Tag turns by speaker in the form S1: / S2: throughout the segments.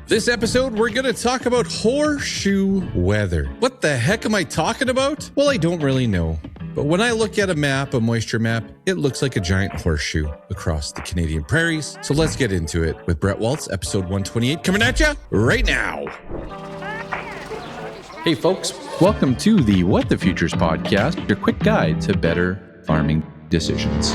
S1: This episode, we're going to talk about horseshoe weather. What the heck am I talking about? Well, I don't really know. But when I look at a map, a moisture map, it looks like a giant horseshoe across the Canadian Prairies. So let's get into it with Bret Walts, episode 128, coming at you right now.
S2: Hey folks, welcome to the What the Futures podcast, your quick guide to better farming decisions.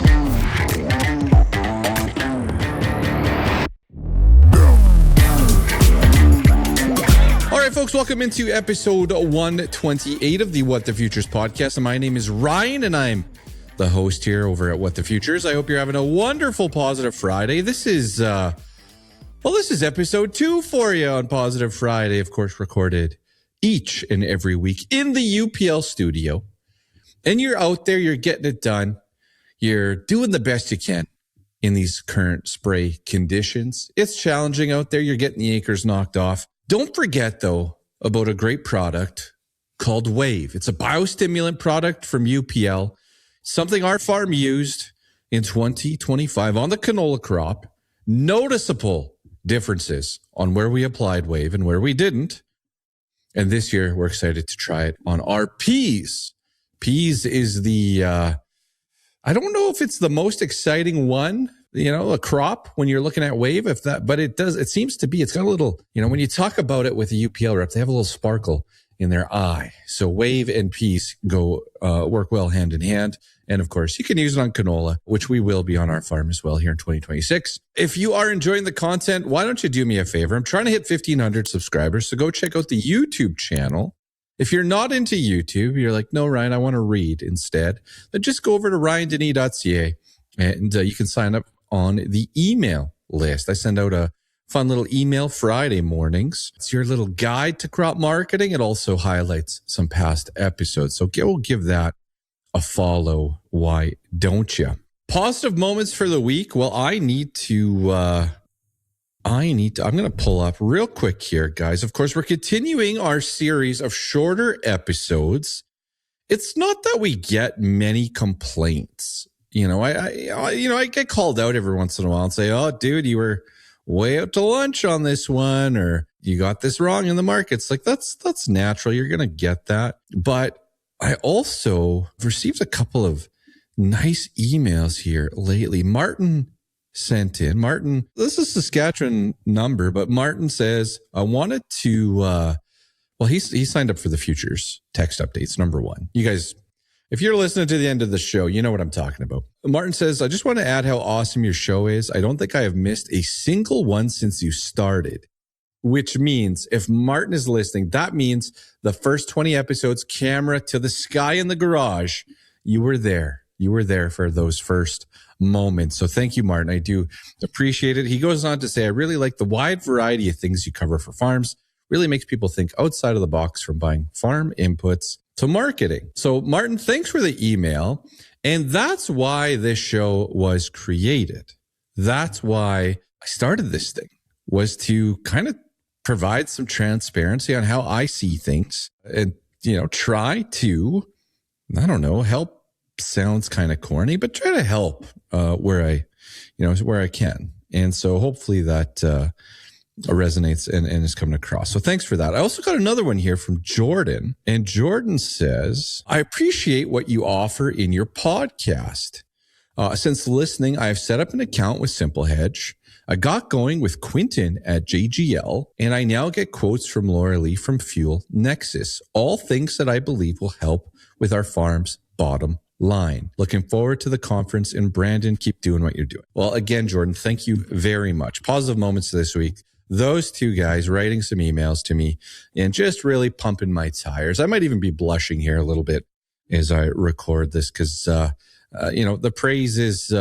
S1: All right, folks, welcome into episode 128 of the What the Futures podcast. And my name is Ryan, and I'm the host here over at What the Futures. I hope you're having a wonderful, positive Friday. This is episode 2 for you on Positive Friday, of course, recorded each and every week in the UPL studio. And you're out there, you're getting it done. You're doing the best you can in these current spray conditions. It's challenging out there. You're getting the acres knocked off. Don't forget, though, about a great product called Wave. It's a biostimulant product from UPL, something our farm used in 2025 on the canola crop. Noticeable differences on where we applied Wave and where we didn't. And this year, we're excited to try it on our peas. Peas is the, I don't know if it's the most exciting one, a crop when you're looking at Wave, but it seems to be. It's got a little, when you talk about it with a UPL rep, they have a little sparkle in their eye. So Wave and peas work well hand in hand. And of course, you can use it on canola, which we will be on our farm as well here in 2026. If you are enjoying the content, why don't you do me a favor? I'm trying to hit 1,500 subscribers, so go check out the YouTube channel. If you're not into YouTube, you're like, no, Ryan, I want to read instead, then just go over to ryandenis.ca and you can sign up on the email list. I send out a fun little email Friday mornings. It's your little guide to crop marketing. It also highlights some past episodes. So we'll give that a follow. Why don't you? Positive moments for the week. Well, I'm going to pull up real quick here, guys. Of course, we're continuing our series of shorter episodes. It's not that we get many complaints. I get called out every once in a while and say, oh, dude, you were way out to lunch on this one, or you got this wrong in the markets. Like that's natural. You're going to get that. But I also received a couple of nice emails here lately. Martin sent in. Martin, this is Saskatchewan number, but Martin says, I wanted to, he signed up for the Futures text updates, number 1. You guys, if you're listening to the end of the show, you know what I'm talking about. Martin says, I just want to add how awesome your show is. I don't think I have missed a single one since you started, which means if Martin is listening, that means the first 20 episodes, camera to the sky in the garage, you were there. You were there for those first moments. So thank you, Martin. I do appreciate it. He goes on to say, I really like the wide variety of things you cover for farms. Really makes people think outside of the box, from buying farm inputs to marketing. So Martin, thanks for the email. And that's why this show was created. That's why I started this thing, was to kind of provide some transparency on how I see things and, try to, help. Sounds kind of corny, but try to help where I can. And so hopefully that resonates and is coming across. So thanks for that. I also got another one here from Jordan. And Jordan says, I appreciate what you offer in your podcast. Since listening, I have set up an account with Simple Hedge. I got going with Quinton at JGL, and I now get quotes from Laura Lee from Fuel Nexus. All things that I believe will help with our farm's bottom line. Looking forward to the conference in Brandon. Keep doing what you're doing. Well, again, Jordan, thank you very much. Positive moments this week. Those two guys writing some emails to me and just really pumping my tires. I might even be blushing here a little bit as I record this because, the praise is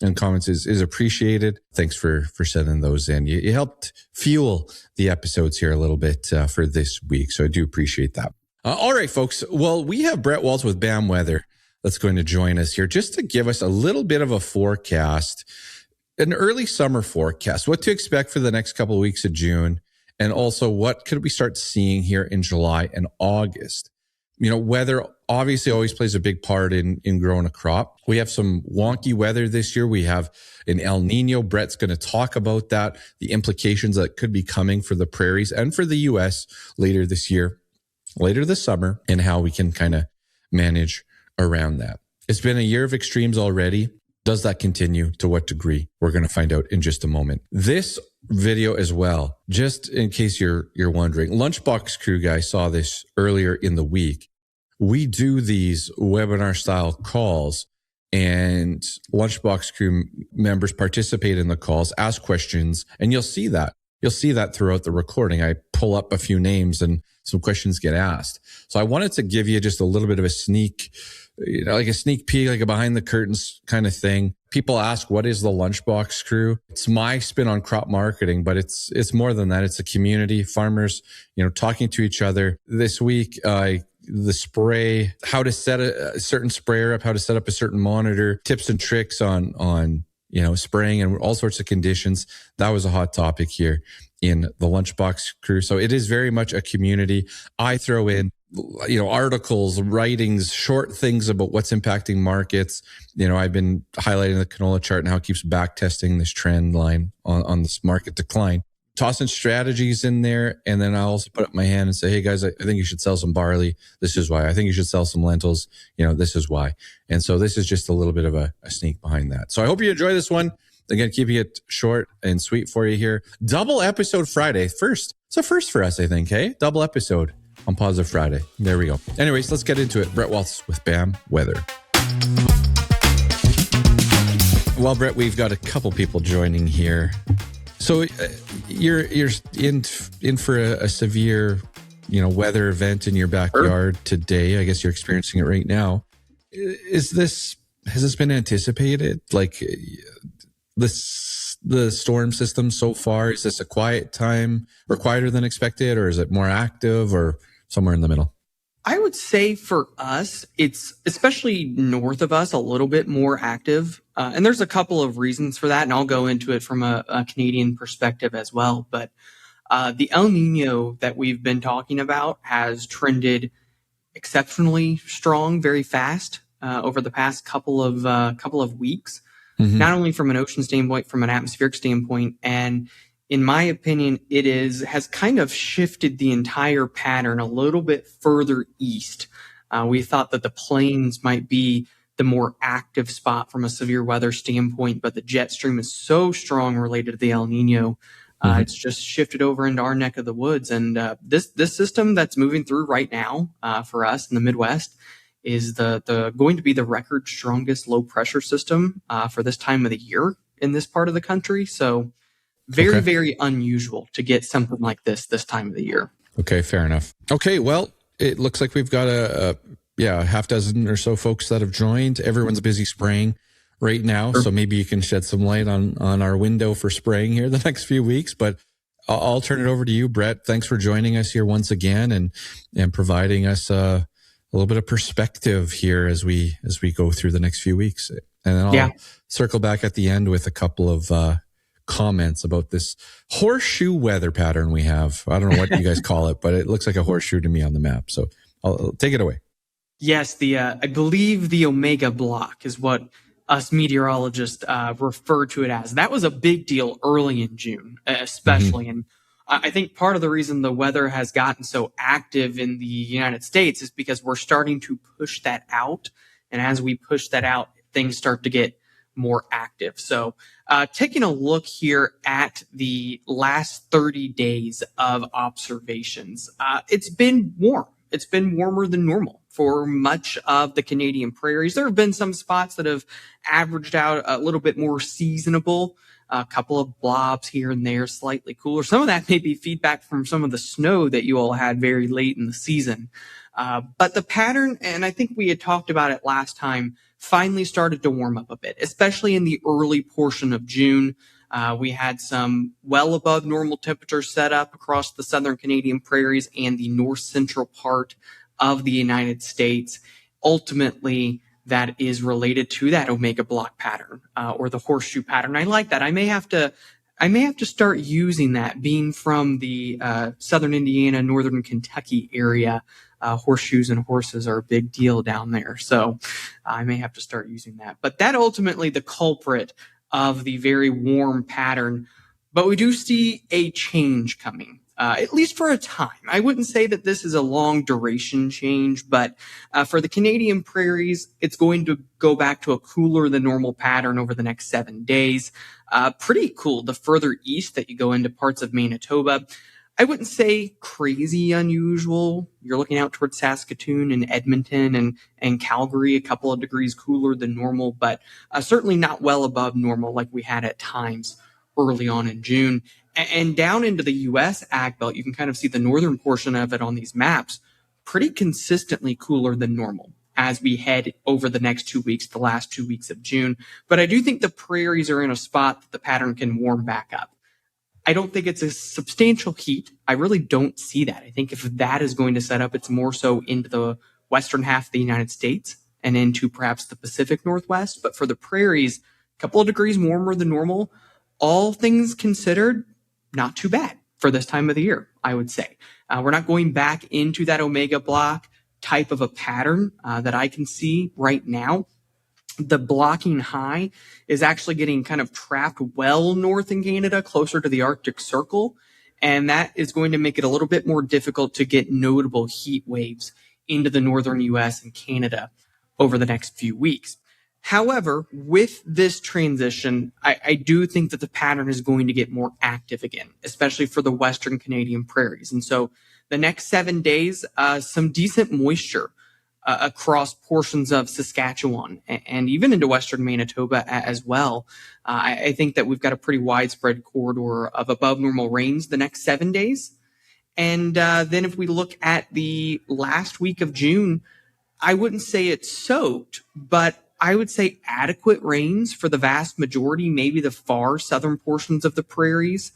S1: and comments is appreciated. Thanks for sending those in. You helped fuel the episodes here a little bit for this week. So I do appreciate that. All right, folks. Well, we have Bret Walts with BAM Weather that's going to join us here just to give us a little bit of a forecast, an early summer forecast, what to expect for the next couple of weeks of June, and also what could we start seeing here in July and August. Weather obviously always plays a big part in growing a crop. We have some wonky weather this year. We have an El Niño. Bret's going to talk about that, the implications that could be coming for the prairies and for the U.S. later this year, later this summer, and how we can kind of manage around that. It's been a year of extremes already. Does that continue? To what degree? We're going to find out in just a moment. This video as well, just in case you're wondering, Lunchbox Crew guy saw this earlier in the week. We do these webinar style calls, and Lunchbox Crew members participate in the calls, ask questions, and you'll see that. You'll see that throughout the recording. I pull up a few names and some questions get asked. So I wanted to give you just a little bit of a sneak, like a sneak peek, like a behind the curtains kind of thing. People ask, what is the Lunchbox Crew? It's my spin on crop marketing, but it's more than that. It's a community, farmers, talking to each other. This week, the spray, how to set a certain sprayer up, how to set up a certain monitor, tips and tricks on spraying and all sorts of conditions. That was a hot topic here in the Lunchbox Crew. So it is very much a community. I throw in, articles, writings, short things about what's impacting markets. I've been highlighting the canola chart and how it keeps back testing this trend line on this market decline. Tossing strategies in there. And then I'll also put up my hand and say, hey guys, I think you should sell some barley. This is why. I think you should sell some lentils. This is why. And so this is just a little bit of a sneak behind that. So I hope you enjoy this one. Again, keeping it short and sweet for you here. Double episode Friday. First. It's a first for us, I think. Hey, double episode on Positive Friday. There we go. Anyways, let's get into it. Bret Walts with BAM Weather. Well, Bret, we've got a couple people joining here. So you're in for a severe, weather event in your backyard today. I guess you're experiencing it right now. Has this been anticipated? Like the storm system so far, is this a quiet time or quieter than expected, or is it more active or somewhere in the middle?
S3: I would say for us, it's especially north of us, a little bit more active. And there's a couple of reasons for that, and I'll go into it from a Canadian perspective as well. But the El Niño that we've been talking about has trended exceptionally strong, very fast over the past couple of weeks, not only from an ocean standpoint, from an atmospheric standpoint. And in my opinion, it has kind of shifted the entire pattern a little bit further east. We thought that the plains might be the more active spot from a severe weather standpoint, but the jet stream is so strong related to the El Niño. It's just shifted over into our neck of the woods. And this system that's moving through right now for us in the Midwest is the going to be the record strongest low pressure system for this time of the year in this part of the country. So very, very unusual to get something like this time of the year.
S1: Okay, fair enough. Okay, well, it looks like we've got a half dozen or so folks that have joined. Everyone's busy spraying right now, so maybe you can shed some light on our window for spraying here the next few weeks. But I'll turn it over to you, Bret. Thanks for joining us here once again and providing us a little bit of perspective here as we go through the next few weeks. And then I'll circle back at the end with a couple of comments about this horseshoe weather pattern we have. I don't know what you guys call it, but it looks like a horseshoe to me on the map. So I'll take it away.
S3: Yes, I believe the Omega block is what us meteorologists refer to it as. That was a big deal early in June, especially. And I think part of the reason the weather has gotten so active in the United States is because we're starting to push that out. And as we push that out, things start to get more active. So taking a look here at the last 30 days of observations, it's been warm. It's been warmer than normal for much of the Canadian prairies. There have been some spots that have averaged out a little bit more seasonable, a couple of blobs here and there, slightly cooler. Some of that may be feedback from some of the snow that you all had very late in the season. But the pattern, and I think we had talked about it last time, finally started to warm up a bit, especially in the early portion of June. We had some well above normal temperatures set up across the southern Canadian prairies and the north central part of the United States. Ultimately, that is related to that Omega block pattern or the horseshoe pattern. I like that. I may have to start using that, being from the southern Indiana, northern Kentucky area. horseshoes and horses are a big deal down there. So I may have to start using that. But that ultimately the culprit of the very warm pattern. But we do see a change coming. At least for a time. I wouldn't say that this is a long duration change, but for the Canadian prairies, it's going to go back to a cooler than normal pattern over the next 7 days. Pretty cool the further east that you go into parts of Manitoba. I wouldn't say crazy unusual. You're looking out towards Saskatoon and Edmonton and Calgary, a couple of degrees cooler than normal, but certainly not well above normal like we had at times early on in June. And down into the U.S. ag belt, you can kind of see the northern portion of it on these maps, pretty consistently cooler than normal as we head over the next 2 weeks, the last 2 weeks of June. But I do think the prairies are in a spot that the pattern can warm back up. I don't think it's a substantial heat. I really don't see that. I think if that is going to set up, it's more so into the western half of the United States and into perhaps the Pacific Northwest. But for the prairies, a couple of degrees warmer than normal, all things considered, not too bad for this time of the year, I would say. We're not going back into that Omega block type of a pattern that I can see right now. The blocking high is actually getting kind of trapped well north in Canada, closer to the Arctic Circle. And that is going to make it a little bit more difficult to get notable heat waves into the northern US and Canada over the next few weeks. However, with this transition, I do think that the pattern is going to get more active again, especially for the Western Canadian prairies. And so the next 7 days, some decent moisture across portions of Saskatchewan and even into Western Manitoba as well. I think that we've got a pretty widespread corridor of above normal rains the next 7 days. And then if we look at the last week of June, I wouldn't say it's soaked, but I would say adequate rains for the vast majority, maybe the far southern portions of the prairies,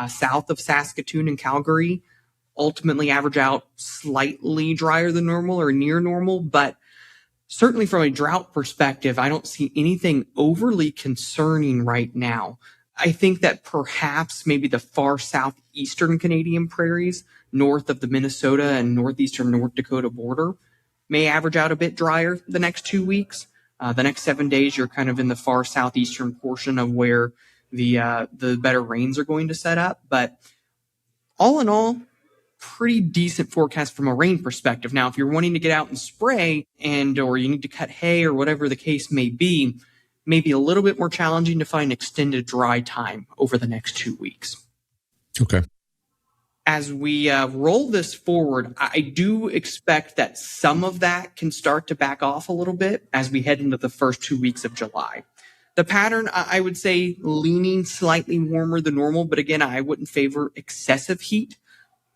S3: south of Saskatoon and Calgary, ultimately average out slightly drier than normal or near normal. But certainly from a drought perspective, I don't see anything overly concerning right now. I think that perhaps maybe the far southeastern Canadian prairies, north of the Minnesota and northeastern North Dakota border, may average out a bit drier the next 2 weeks. The next 7 days, you're kind of in the far southeastern portion of where the better rains are going to set up. But all in all, pretty decent forecast from a rain perspective. Now, if you're wanting to get out and spray or you need to cut hay or whatever the case may be, maybe a little bit more challenging to find extended dry time over the next 2 weeks.
S1: Okay.
S3: As we roll this forward, I do expect that some of that can start to back off a little bit as we head into the first 2 weeks of July. The pattern, I would say, leaning slightly warmer than normal, but again, I wouldn't favor excessive heat.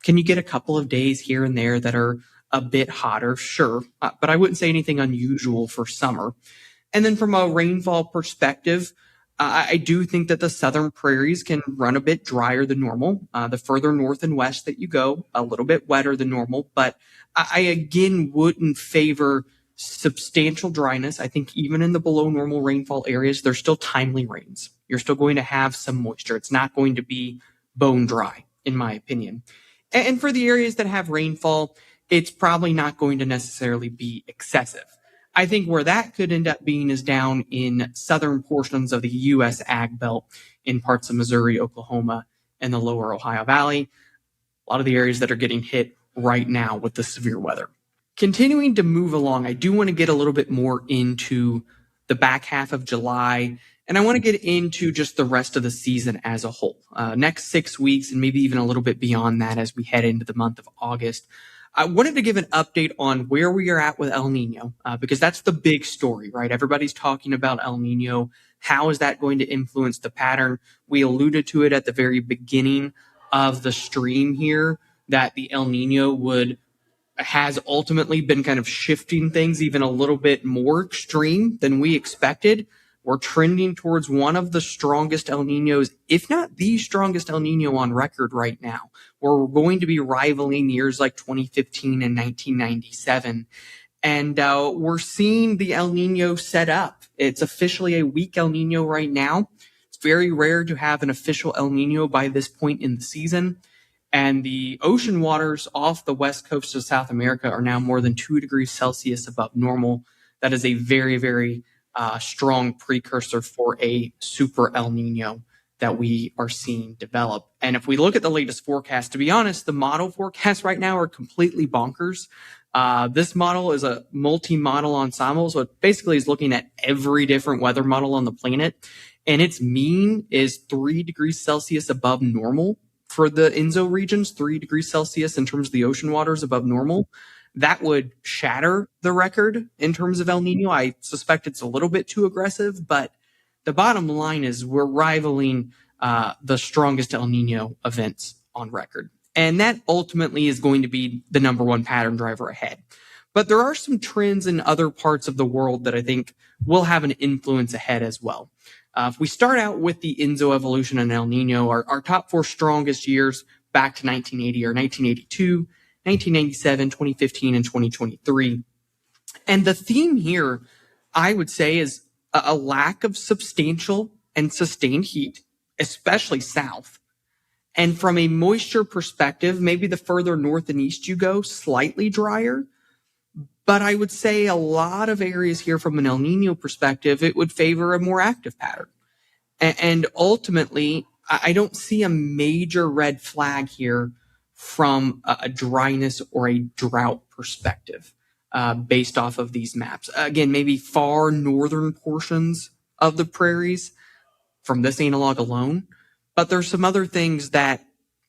S3: Can you get a couple of days here and there that are a bit hotter? Sure, but I wouldn't say anything unusual for summer. And then from a rainfall perspective, I do think that the southern prairies can run a bit drier than normal. The further north and west that you go, a little bit wetter than normal. But I again wouldn't favor substantial dryness. I think even in the below normal rainfall areas, there's still timely rains. You're still going to have some moisture. It's not going to be bone dry, in my opinion. And for the areas that have rainfall, it's probably not going to necessarily be excessive. I think where that could end up being is down in southern portions of the U.S. ag belt in parts of Missouri, Oklahoma, and the lower Ohio Valley. A lot of the areas that are getting hit right now with the severe weather. Continuing to move along, I do want to get a little bit more into the back half of July, and I want to get into just the rest of the season as a whole. Next 6 weeks and maybe even a little bit beyond that as we head into the month of August. I wanted to give an update on where we are at with El Niño, because that's the big story, right? Everybody's talking about El Niño. How is that going to influence the pattern? We alluded to it at the very beginning of the stream here, that the El Niño has ultimately been kind of shifting things even a little bit more extreme than we expected. We're trending towards one of the strongest El Niños, if not the strongest El Niño on record right now, where we're going to be rivaling years like 2015 and 1997. And we're seeing the El Niño set up. It's officially a weak El Niño right now. It's very rare to have an official El Niño by this point in the season. And the ocean waters off the west coast of South America are now more than 2 degrees Celsius above normal. That is a very, very strong precursor for a super El Nino that we are seeing develop. And if we look at the latest forecast, to be honest, the model forecasts right now are completely bonkers. This model is a multi-model ensemble, so it basically is looking at every different weather model on the planet. And its mean is 3 degrees Celsius above normal for the Enzo regions, 3 degrees Celsius in terms of the ocean waters above normal. That would shatter the record in terms of El Nino. I suspect it's a little bit too aggressive, but the bottom line is we're rivaling the strongest El Nino events on record. And that ultimately is going to be the number one pattern driver ahead. But there are some trends in other parts of the world that I think will have an influence ahead as well. If we start out with the Enzo evolution and El Nino, our top 4 strongest years back to 1980 are 1982, 1997, 2015, and 2023. And the theme here, I would say, is a lack of substantial and sustained heat, especially south. And from a moisture perspective, maybe the further north and east you go, slightly drier. But I would say a lot of areas here from an El Nino perspective, it would favor a more active pattern. And ultimately, I don't see a major red flag here from a dryness or a drought perspective based off of these maps. Again, maybe far northern portions of the prairies from this analog alone. But there's some other things that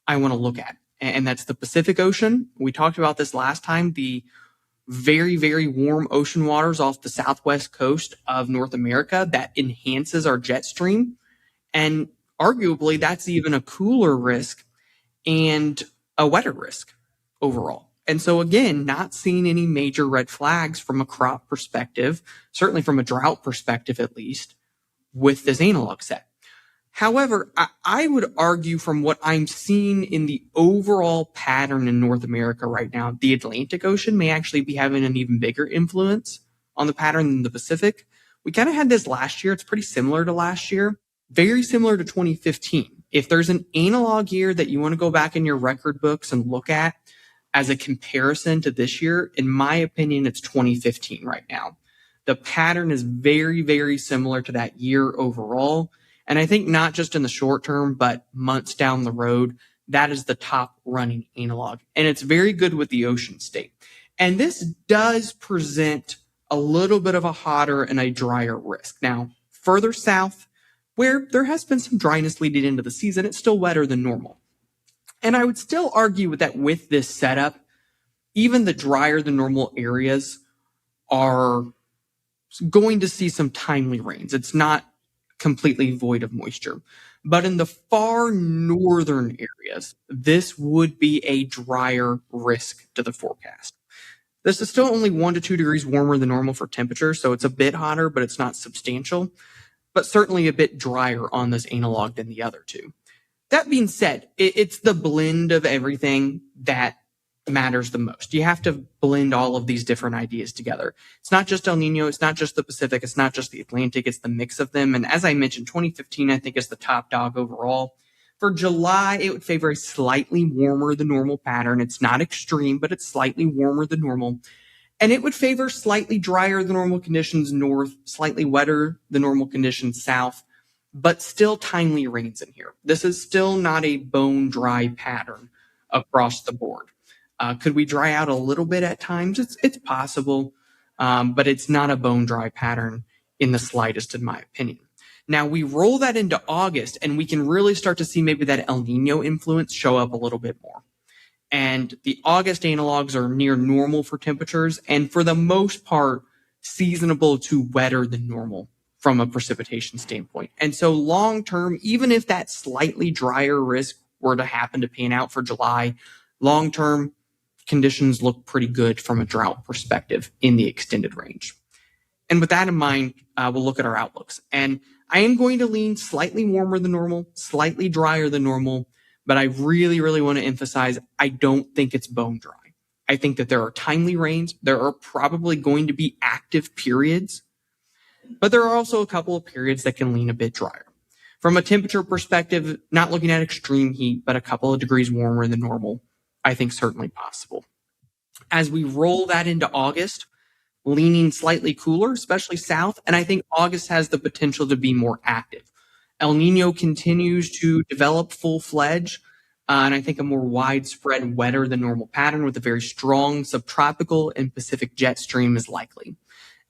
S3: I want to look at. And that's the Pacific Ocean. We talked about this last time, the very, very warm ocean waters off the southwest coast of North America that enhances our jet stream. And arguably, that's even a cooler risk and a wetter risk overall. And so again, not seeing any major red flags from a crop perspective, certainly from a drought perspective at least, with this analog set. However, I would argue from what I'm seeing in the overall pattern in North America right now, the Atlantic Ocean may actually be having an even bigger influence on the pattern than the Pacific. We kind of had this last year. It's pretty similar to last year, very similar to 2015. If there's an analog year that you want to go back in your record books and look at as a comparison to this year, in my opinion, it's 2015 right now. The pattern is very, very similar to that year overall. And I think not just in the short term, but months down the road, that is the top running analog. And it's very good with the ocean state. And this does present a little bit of a hotter and a drier risk. Now, further south, where there has been some dryness leading into the season, it's still wetter than normal. And I would still argue that with this setup, even the drier than normal areas are going to see some timely rains. It's not completely void of moisture. But in the far northern areas, this would be a drier risk to the forecast. This is still only 1 to 2 degrees warmer than normal for temperature, so it's a bit hotter, but it's not substantial, but certainly a bit drier on this analog than the other two. That being said, it's the blend of everything that matters the most. You have to blend all of these different ideas together. It's not just El Nino, it's not just the Pacific, it's not just the Atlantic, it's the mix of them. And as I mentioned, 2015, I think, is the top dog overall. For July, it would favor a slightly warmer than normal pattern. It's not extreme, but it's slightly warmer than normal. And it would favor slightly drier than normal conditions north, slightly wetter than normal conditions south, but still timely rains in here. This is still not a bone dry pattern across the board. Could we dry out a little bit at times? It's possible, but it's not a bone dry pattern in the slightest, in my opinion. Now, we roll that into August, and we can really start to see maybe that El Nino influence show up a little bit more. And the August analogs are near normal for temperatures, and for the most part, seasonable to wetter than normal from a precipitation standpoint. And so long term, even if that slightly drier risk were to happen to pan out for July, long term, conditions look pretty good from a drought perspective in the extended range. And with that in mind, we'll look at our outlooks. And I am going to lean slightly warmer than normal, slightly drier than normal, but I really, really want to emphasize I don't think it's bone dry. I think that there are timely rains. There are probably going to be active periods, but there are also a couple of periods that can lean a bit drier. From a temperature perspective, not looking at extreme heat, but a couple of degrees warmer than normal, I think certainly possible. As we roll that into August, leaning slightly cooler, especially south, and I think August has the potential to be more active. El Niño continues to develop full-fledged, and I think a more widespread, wetter than normal pattern with a very strong subtropical and Pacific jet stream is likely.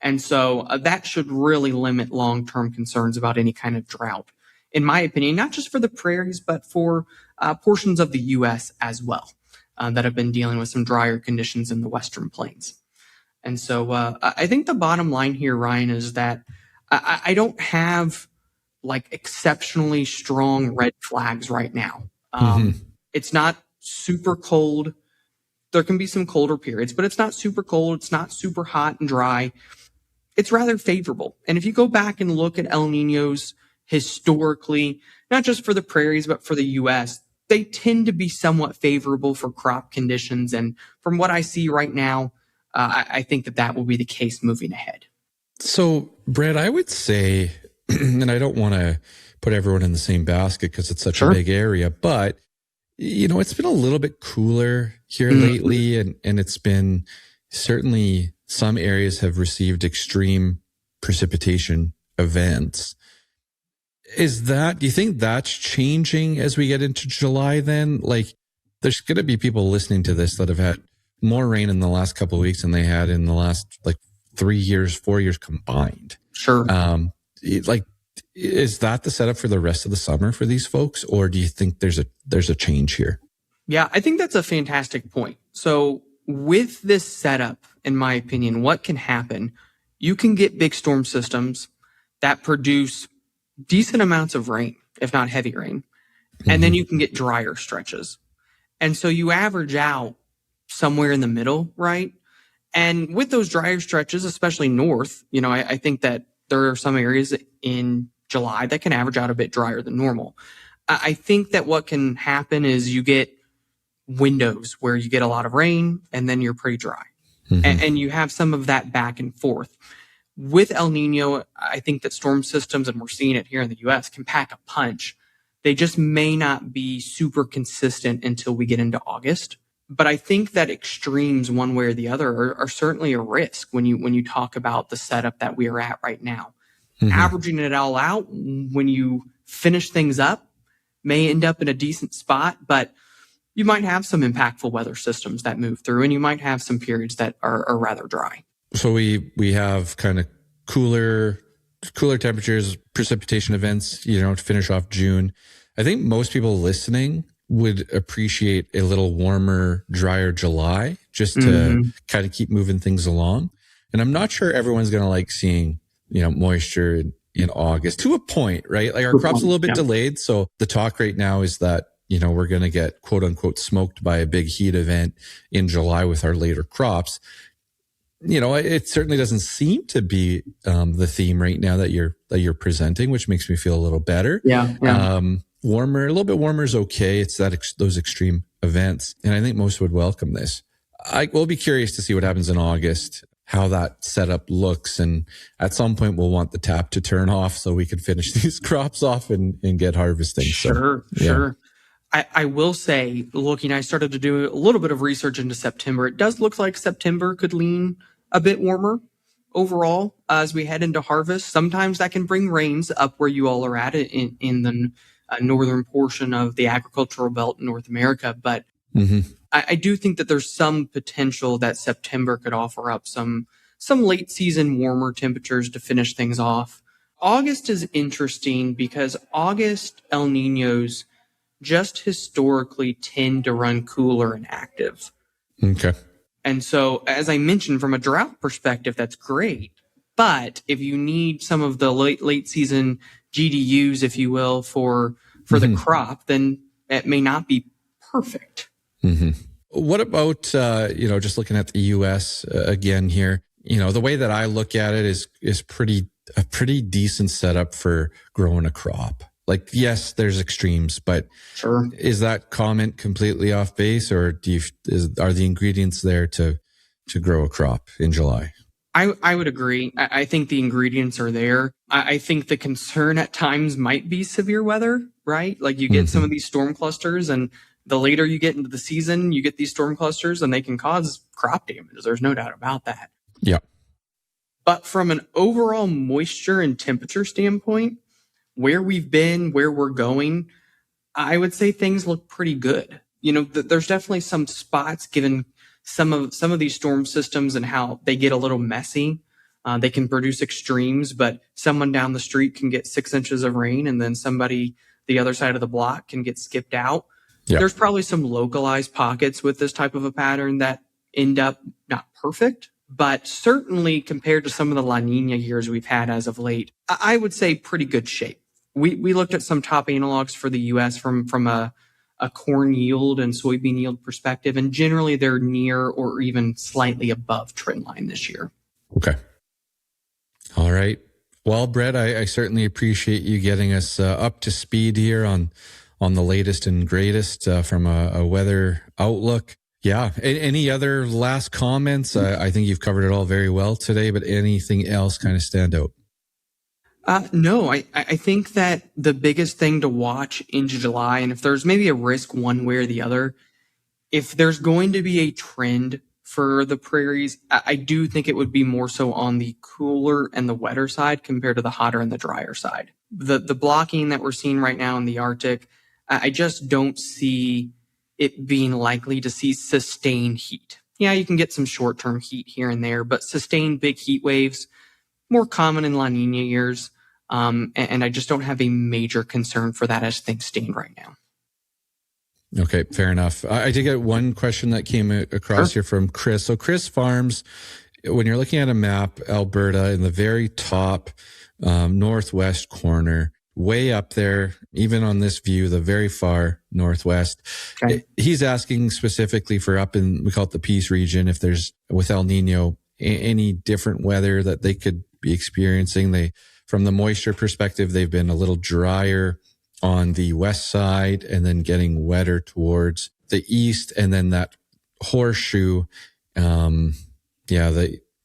S3: And so that should really limit long-term concerns about any kind of drought, in my opinion, not just for the prairies, but for portions of the U.S. as well that have been dealing with some drier conditions in the Western Plains. And so I think the bottom line here, Ryan, is that I don't have like exceptionally strong red flags right now. It's not super cold. There can be some colder periods, but it's not super cold. It's not super hot and dry. It's rather favorable. And if you go back and look at El Niños historically, not just for the prairies, but for the U.S., they tend to be somewhat favorable for crop conditions. And from what I see right now, I think that will be the case moving ahead.
S1: So, Bret, I would say, and I don't want to put everyone in the same basket because it's such a big area, but, it's been a little bit cooler here lately, and it's been certainly some areas have received extreme precipitation events. Do you think that's changing as we get into July then? Like, there's going to be people listening to this that have had more rain in the last couple of weeks than they had in the last 4 years combined.
S3: Sure.
S1: Is that the setup for the rest of the summer for these folks, or do you think there's a change here?
S3: Yeah, I think that's a fantastic point. So with this setup, in my opinion, what can happen? You can get big storm systems that produce decent amounts of rain, if not heavy rain, and then you can get drier stretches. And so you average out somewhere in the middle, right? And with those drier stretches, especially north, I think that there are some areas in July that can average out a bit drier than normal. I think that what can happen is you get windows where you get a lot of rain and then you're pretty dry. And you have some of that back and forth. With El Niño, I think that storm systems, and we're seeing it here in the U.S., can pack a punch. They just may not be super consistent until we get into August. But I think that extremes, one way or the other, are certainly a risk when you talk about the setup that we are at right now. Averaging it all out, when you finish things up, may end up in a decent spot, but you might have some impactful weather systems that move through, and you might have some periods that are rather dry.
S1: So we have kind of cooler temperatures, precipitation events, to finish off June. I think most people listening would appreciate a little warmer, drier July just to kind of keep moving things along. And I'm not sure everyone's going to like seeing, moisture in August to a point, right? Like our crop's a little bit delayed. So the talk right now is that, we're going to get quote unquote smoked by a big heat event in July with our later crops. It certainly doesn't seem to be the theme right now that you're presenting, which makes me feel a little better. Warmer, a little bit warmer is okay. It's those extreme events. And I think most would welcome this. I will be curious to see what happens in August, how that setup looks. And at some point we'll want the tap to turn off so we can finish these crops off and get harvesting.
S3: Sure. I will say, I started to do a little bit of research into September. It does look like September could lean a bit warmer overall as we head into harvest. Sometimes that can bring rains up where you all are at in the northern portion of the agricultural belt in North America. But I do think that there's some potential that September could offer up some late season warmer temperatures to finish things off. August is interesting because August El Niños just historically tend to run cooler and active.
S1: Okay.
S3: And so, as I mentioned, from a drought perspective, that's great. But if you need some of the late season GDUs, if you will, for the crop, then it may not be perfect.
S1: What about, just looking at the U.S. Again here, the way that I look at it is a pretty decent setup for growing a crop. Like, yes, there's extremes, but is that comment completely off base, or are the ingredients there to grow a crop in July?
S3: I would agree. I think the ingredients are there. I think the concern at times might be severe weather, right? Like you get some of these storm clusters, and the later you get into the season, you get these storm clusters and they can cause crop damage. There's no doubt about that.
S1: Yeah.
S3: But from an overall moisture and temperature standpoint, where we've been, where we're going, I would say things look pretty good. There's definitely some spots given some of these storm systems and how they get a little messy. They can produce extremes, but someone down the street can get 6 inches of rain, and then somebody the other side of the block can get skipped out. Yeah. There's probably some localized pockets with this type of a pattern that end up not perfect, but certainly compared to some of the La Niña years we've had as of late, I would say pretty good shape. We looked at some top analogs for the U.S. from a corn yield and soybean yield perspective, and generally they're near or even slightly above trend line this year.
S1: Okay. All right. Well, Bret, I certainly appreciate you getting us up to speed here on the latest and greatest from a weather outlook. Yeah. Any other last comments? I think you've covered it all very well today, but anything else kind of stand out?
S3: No, I think that the biggest thing to watch into July, and if there's maybe a risk one way or the other, if there's going to be a trend for the prairies, I do think it would be more so on the cooler and the wetter side compared to the hotter and the drier side. The blocking that we're seeing right now in the Arctic, I just don't see it being likely to see sustained heat. Yeah, you can get some short-term heat here and there, but sustained big heat waves, more common in La Niña years. And I just don't have a major concern for that as things stand right now.
S1: Okay, fair enough. I did get one question that came across here from Chris. So Chris farms, when you're looking at a map, Alberta in the very top northwest corner, way up there, even on this view, the very far northwest. Okay. He's asking specifically for up in, we call it the Peace region, if there's, with El Niño, any different weather that they could be experiencing. From the moisture perspective, they've been a little drier on the west side and then getting wetter towards the east. And then that horseshoe, I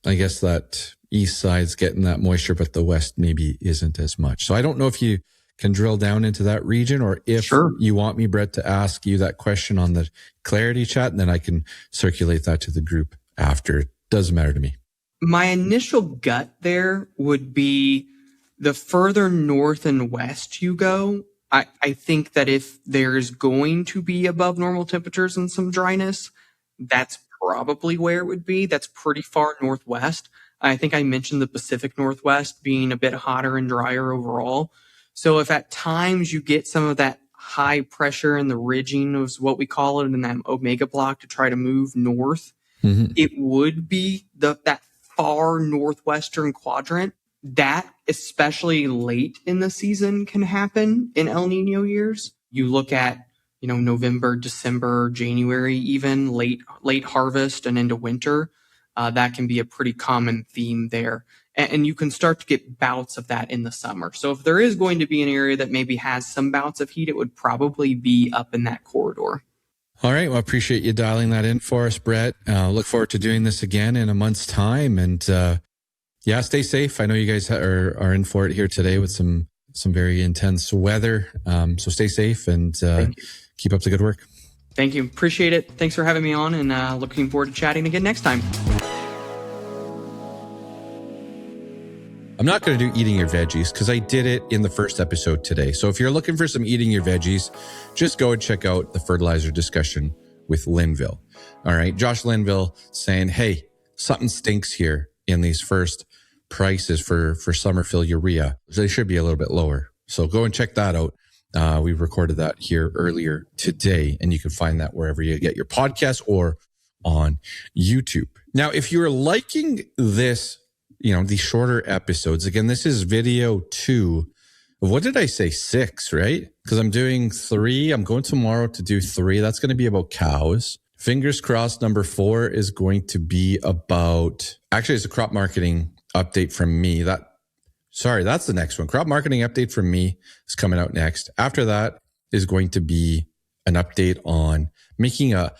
S1: guess that east side's getting that moisture, but the west maybe isn't as much. So I don't know if you can drill down into that region, or if you want me, Bret, to ask you that question on the clarity chat, and then I can circulate that to the group after. It doesn't matter to me.
S3: My initial gut there would be the further north and west you go, I think that if there's going to be above normal temperatures and some dryness, that's probably where it would be. That's pretty far northwest. I think I mentioned the Pacific Northwest being a bit hotter and drier overall. So if at times you get some of that high pressure and the ridging of what we call it in that omega block to try to move north, it would be that far northwestern quadrant. That, especially late in the season, can happen in El Niño years. You look at, November, December, January, even late harvest and into winter. That can be a pretty common theme there. And you can start to get bouts of that in the summer. So if there is going to be an area that maybe has some bouts of heat, it would probably be up in that corridor.
S1: All right. Well, I appreciate you dialing that in for us, Bret. Look forward to doing this again in a month's time. And, stay safe. I know you guys are in for it here today with some very intense weather. So stay safe and keep up the good work.
S3: Thank you. Appreciate it. Thanks for having me on, and looking forward to chatting again next time.
S1: I'm not going to do eating your veggies because I did it in the first episode today. So if you're looking for some eating your veggies, just go and check out the fertilizer discussion with Linville. All right. Josh Linville saying, hey, something stinks here in these first prices for summer fill urea. They should be a little bit lower. So go and check that out. We recorded that here earlier today, and you can find that wherever you get your podcast or on YouTube. Now, if you're liking this, these shorter episodes, again, this is video 2 of, what did I say? 6, right? Because I'm doing 3. I'm going tomorrow to do 3. That's going to be about cows. Fingers crossed, number 4 is going to be about, actually, it's a crop marketing update from me. That's the next one. Crop marketing update from me is coming out next. After that is going to be an update on making a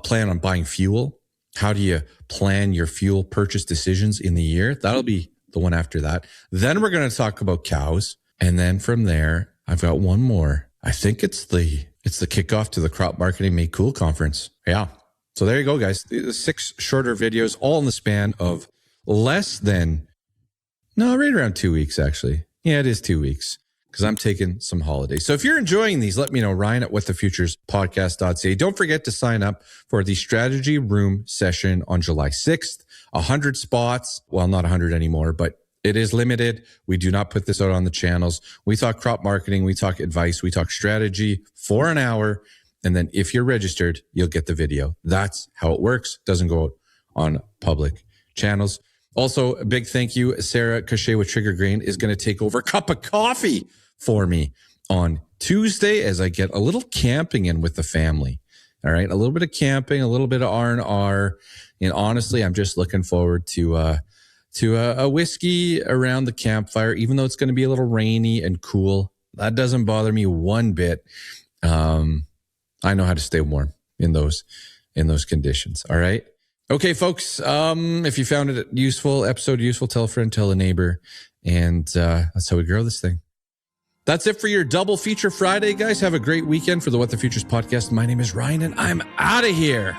S1: plan on buying fuel How do you plan your fuel purchase decisions in the year? That'll be the one after that. Then we're going to talk about cows. And then from there, I've got one more. I think it's the kickoff to the Crop Marketing Made Cool conference. Yeah. So there you go, guys. 6 shorter videos, all in the span of right around 2 weeks, actually. Yeah, it is 2 weeks because I'm taking some holidays. So if you're enjoying these, let me know, Ryan at whatthefuturespodcast.ca. Don't forget to sign up for the strategy room session on July 6th. 100 spots. Well, not 100 anymore, but it is limited. We do not put this out on the channels. We talk crop marketing. We talk advice. We talk strategy for an hour. And then if you're registered, you'll get the video. That's how it works. Doesn't go out on public channels. Also, a big thank you. Sarah Cachet with Trigger Grain is going to take over a cup of coffee for me on Tuesday as I get a little camping in with the family. All right. A little bit of camping, a little bit of R&R. And honestly, I'm just looking forward to a whiskey around the campfire, even though it's going to be a little rainy and cool. That doesn't bother me one bit. I know how to stay warm in those conditions. All right. Okay, folks. If you found it episode useful, tell a friend, tell a neighbor. And that's how we grow this thing. That's it for your double feature Friday, guys. Have a great weekend for the What the Futures podcast. My name is Ryan, and I'm out of here.